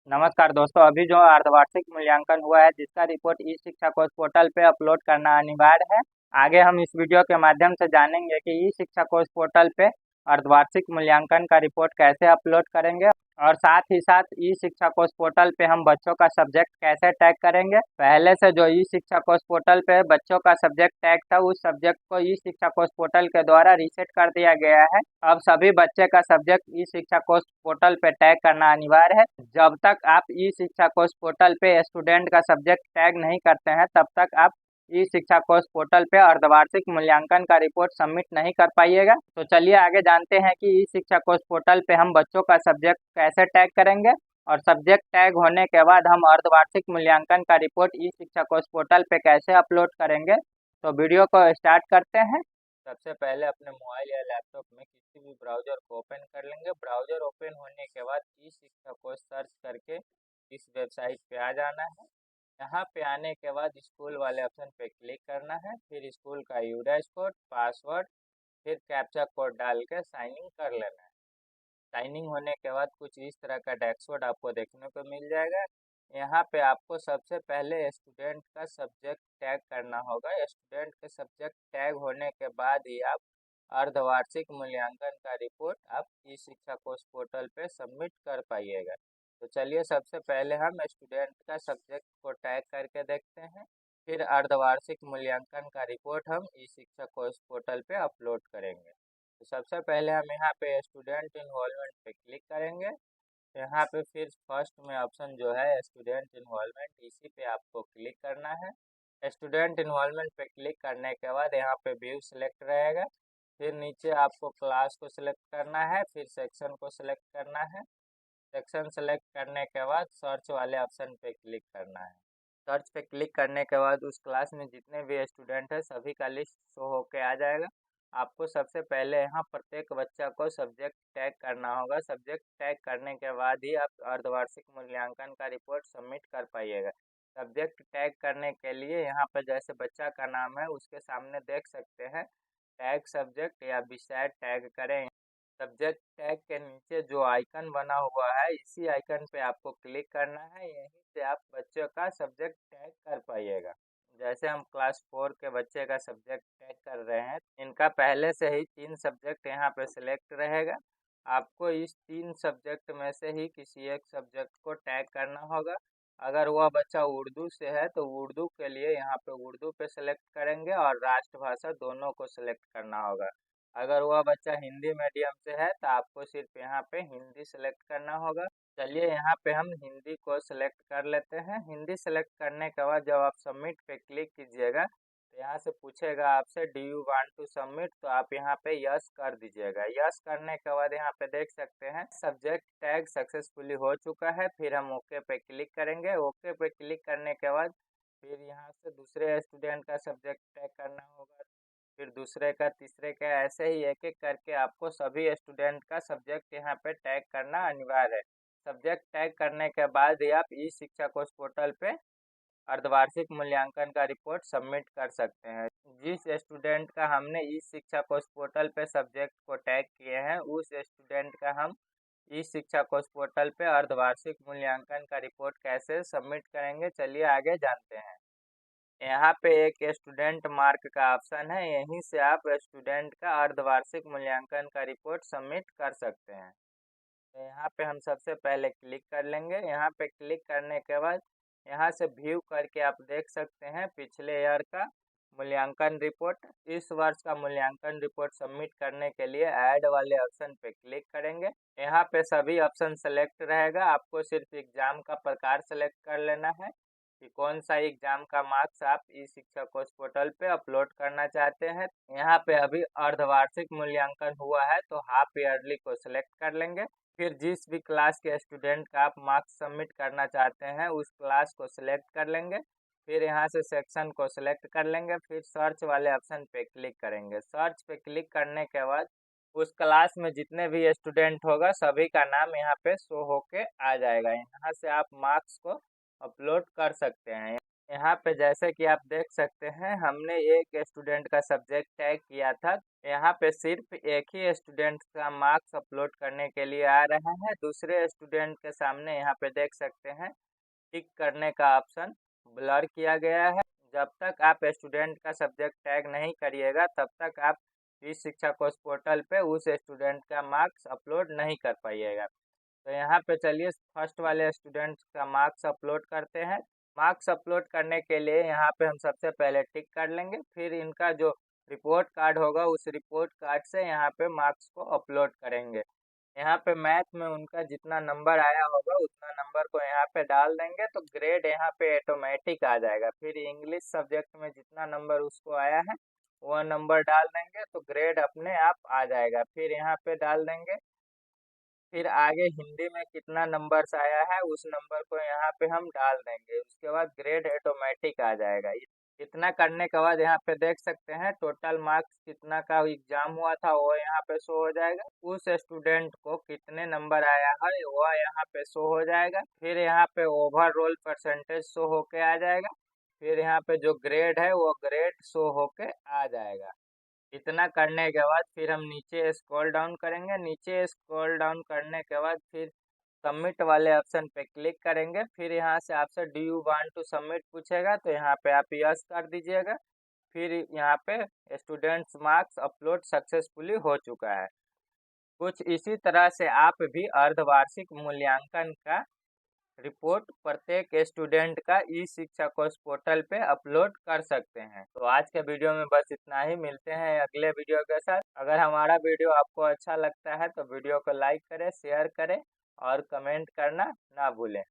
नमस्कार दोस्तों, अभी जो अर्धवार्षिक मूल्यांकन हुआ है जिसका रिपोर्ट ई शिक्षा कोश पोर्टल पे अपलोड करना अनिवार्य है। आगे हम इस वीडियो के माध्यम से जानेंगे कि ई शिक्षा कोश पोर्टल पे अर्धवार्षिक मूल्यांकन का रिपोर्ट कैसे अपलोड करेंगे और साथ ही साथ ई शिक्षा कोश पोर्टल पे हम बच्चों का सब्जेक्ट कैसे टैग करेंगे। पहले से जो ई शिक्षा कोश पोर्टल पे बच्चों का सब्जेक्ट टैग था उस सब्जेक्ट को ई शिक्षा कोश पोर्टल के द्वारा रीसेट कर दिया गया है। अब सभी बच्चे का सब्जेक्ट ई शिक्षा कोश पोर्टल पे टैग करना अनिवार्य है। जब तक आप ई शिक्षा कोश पोर्टल पे स्टूडेंट का सब्जेक्ट टैग नहीं करते हैं तब तक आप ई शिक्षा कोश पोर्टल पे अर्धवार्षिक मूल्यांकन का रिपोर्ट सबमिट नहीं कर पाइएगा। तो चलिए आगे जानते हैं कि ई शिक्षा कोश पोर्टल पे हम बच्चों का सब्जेक्ट कैसे टैग करेंगे और सब्जेक्ट टैग होने के बाद हम अर्धवार्षिक मूल्यांकन का रिपोर्ट ई शिक्षा कोश पोर्टल पे कैसे अपलोड करेंगे। तो वीडियो को स्टार्ट करते हैं। सबसे पहले अपने मोबाइल या लैपटॉप में किसी भी ब्राउजर को ओपन कर लेंगे। ब्राउजर ओपन होने के बाद ई शिक्षा कोश सर्च करके इस वेबसाइट पे आ जाना है। यहाँ पे आने के बाद स्कूल वाले ऑप्शन पे क्लिक करना है, फिर स्कूल का यूडैश कोड, पासवर्ड, फिर कैप्चा कोड डाल के साइन इन कर लेना है। साइनिंग होने के बाद कुछ इस तरह का डैशबोर्ड आपको देखने को मिल जाएगा। यहाँ पे आपको सबसे पहले स्टूडेंट का सब्जेक्ट टैग करना होगा। स्टूडेंट के सब्जेक्ट टैग होने के बाद ही आप अर्धवार्षिक मूल्यांकन का रिपोर्ट आप ई शिक्षा कोश पोर्टल पे सबमिट कर पाइएगा। तो चलिए सबसे पहले हम स्टूडेंट का सब्जेक्ट को टैग करके देखते हैं, फिर अर्धवार्षिक मूल्यांकन का रिपोर्ट हम ई शिक्षा कोश पोर्टल पे अपलोड करेंगे। तो सबसे पहले हम यहाँ पे स्टूडेंट इन्वॉल्वमेंट पे क्लिक करेंगे। यहाँ पे फिर फर्स्ट में ऑप्शन जो है स्टूडेंट इन्वॉल्वमेंट, इसी पे आपको क्लिक करना है। स्टूडेंट इन्वॉल्वमेंट पे क्लिक करने के बाद यहाँ पे व्यू सिलेक्ट रहेगा, फिर नीचे आपको क्लास को सिलेक्ट करना है, फिर सेक्शन को सिलेक्ट करना है। सेक्शन सेलेक्ट करने के बाद सर्च वाले ऑप्शन पे क्लिक करना है। सर्च पे क्लिक करने के बाद उस क्लास में जितने भी स्टूडेंट है सभी का लिस्ट शो होके आ जाएगा। आपको सबसे पहले यहाँ प्रत्येक बच्चा को सब्जेक्ट टैग करना होगा। सब्जेक्ट टैग करने के बाद ही आप अर्धवार्षिक मूल्यांकन का रिपोर्ट सबमिट कर पाइएगा। सब्जेक्ट टैग करने के लिए यहाँ पर जैसे बच्चा का नाम है उसके सामने देख सकते हैं टैग सब्जेक्ट या विषय टैग करें। सब्जेक्ट टैग के नीचे जो आइकन बना हुआ है इसी आइकन पे आपको क्लिक करना है। यहीं से आप बच्चों का सब्जेक्ट टैग कर पाइएगा। जैसे हम क्लास 4 के बच्चे का सब्जेक्ट टैग कर रहे हैं, इनका पहले से ही 3 सब्जेक्ट यहाँ पे सिलेक्ट रहेगा। आपको इस 3 सब्जेक्ट में से ही किसी एक सब्जेक्ट को टैग करना होगा। अगर वह बच्चा उर्दू से है तो उर्दू के लिए यहाँ पे उर्दू पे सिलेक्ट करेंगे और राष्ट्रभाषा दोनों को सिलेक्ट करना होगा। अगर वह बच्चा हिंदी मीडियम से है तो आपको सिर्फ यहाँ पे हिंदी सेलेक्ट करना होगा। चलिए यहाँ पे हम हिंदी को सिलेक्ट कर लेते हैं। हिंदी सेलेक्ट करने के बाद जब आप सबमिट पे क्लिक कीजिएगा तो यहाँ से पूछेगा आपसे do you want to submit, तो आप यहाँ पे यस कर दीजिएगा। यस करने के बाद यहाँ पे देख सकते हैं सब्जेक्ट टैग सक्सेसफुली हो चुका है। फिर हम ओके पे क्लिक करेंगे। ओके पे क्लिक करने के बाद फिर यहाँ से दूसरे स्टूडेंट का सब्जेक्ट टैग करना होगा, फिर दूसरे का, तीसरे का, ऐसे ही एक एक करके आपको सभी स्टूडेंट का सब्जेक्ट यहाँ पे टैग करना अनिवार्य है। सब्जेक्ट टैग करने के बाद ही आप ई शिक्षा कोश पोर्टल पे अर्धवार्षिक मूल्यांकन का रिपोर्ट सबमिट कर सकते हैं। जिस स्टूडेंट का हमने ई शिक्षा कोश पोर्टल पे सब्जेक्ट को टैग किए हैं उस स्टूडेंट का हम ई शिक्षा कोश पोर्टल पे अर्धवार्षिक मूल्यांकन का रिपोर्ट कैसे सबमिट करेंगे, चलिए आगे जानते हैं। यहाँ पे एक स्टूडेंट मार्क का ऑप्शन है, यहीं से आप स्टूडेंट का अर्धवार्षिक मूल्यांकन का रिपोर्ट सबमिट कर सकते हैं। तो यहाँ पे हम सबसे पहले क्लिक कर लेंगे। यहाँ पे क्लिक करने के बाद यहाँ से व्यू करके आप देख सकते हैं पिछले ईयर का मूल्यांकन रिपोर्ट। इस वर्ष का मूल्यांकन रिपोर्ट सबमिट करने के लिए ऐड वाले ऑप्शन पे क्लिक करेंगे। यहाँ पे सभी ऑप्शन सेलेक्ट रहेगा। आपको सिर्फ एग्जाम का प्रकार सेलेक्ट कर लेना है कि कौन सा एग्जाम का मार्क्स आप ई शिक्षा कोश पोर्टल पे अपलोड करना चाहते हैं। यहाँ पे अभी अर्धवार्षिक मूल्यांकन हुआ है तो हाफ ईयरली को सिलेक्ट कर लेंगे। फिर जिस भी क्लास के स्टूडेंट का आप मार्क्स सबमिट करना चाहते हैं उस क्लास को सिलेक्ट कर लेंगे। फिर यहाँ से सेक्शन को सिलेक्ट कर लेंगे, फिर सर्च वाले ऑप्शन पे क्लिक करेंगे। सर्च पे क्लिक करने के बाद उस क्लास में जितने भी स्टूडेंट होगा सभी का नाम यहाँ पे शो होके आ जाएगा। यहाँ से आप मार्क्स को अपलोड कर सकते हैं। यहाँ पे जैसे कि आप देख सकते हैं, हमने एक स्टूडेंट का सब्जेक्ट टैग किया था। यहाँ पे सिर्फ एक ही स्टूडेंट का मार्क्स अपलोड करने के लिए आ रहा है। दूसरे स्टूडेंट के सामने यहाँ पे देख सकते हैं टिक करने का ऑप्शन ब्लर किया गया है। जब तक आप स्टूडेंट का सब्जेक्ट टैग नहीं करिएगा, तब तक आप इस शिक्षा कोर्स पोर्टल पे उस स्टूडेंट का मार्क्स अपलोड नहीं कर पाइएगा। तो यहाँ पे चलिए फर्स्ट वाले स्टूडेंट का मार्क्स अपलोड करते हैं। मार्क्स अपलोड करने के लिए यहाँ पे हम सबसे पहले टिक कर लेंगे, फिर इनका जो रिपोर्ट कार्ड होगा उस रिपोर्ट कार्ड से यहाँ पे मार्क्स को अपलोड करेंगे। यहाँ पे मैथ में उनका जितना नंबर आया होगा उतना नंबर को यहाँ पे डाल देंगे, तो ग्रेड यहाँ पे ऑटोमेटिक आ जाएगा। फिर इंग्लिश सब्जेक्ट में जितना नंबर उसको आया है वह नंबर डाल देंगे, तो ग्रेड अपने आप आ जाएगा। फिर यहाँ पे डाल देंगे, फिर आगे हिंदी में कितना नंबर्स आया है उस नंबर को यहाँ पे हम डाल देंगे। उसके बाद ग्रेड ऑटोमेटिक आ जाएगा। इतना करने के बाद यहाँ पे देख सकते हैं टोटल मार्क्स कितना का एग्जाम हुआ था वो यहाँ पे शो हो जाएगा। उस स्टूडेंट को कितने नंबर आया है वह यहाँ पे शो हो जाएगा। फिर यहाँ पे ओवरऑल परसेंटेज शो होके आ जाएगा। फिर यहाँ पे जो ग्रेड है वो ग्रेड शो होके आ जाएगा। इतना करने के बाद फिर हम नीचे स्क्रॉल डाउन करेंगे। नीचे स्क्रॉल डाउन करने के बाद फिर सबमिट वाले ऑप्शन पे क्लिक करेंगे। फिर यहाँ से आपसे do you want to submit पूछेगा, तो यहाँ पे आप यस कर दीजिएगा। फिर यहाँ पे स्टूडेंट्स मार्क्स अपलोड सक्सेसफुली हो चुका है। कुछ इसी तरह से आप भी अर्धवार्षिक मूल्यांकन का रिपोर्ट प्रत्येक स्टूडेंट का ई शिक्षा कोर्स पोर्टल पे अपलोड कर सकते हैं। तो आज के वीडियो में बस इतना ही। मिलते हैं अगले वीडियो के साथ। अगर हमारा वीडियो आपको अच्छा लगता है तो वीडियो को लाइक करें, शेयर करें और कमेंट करना ना भूलें।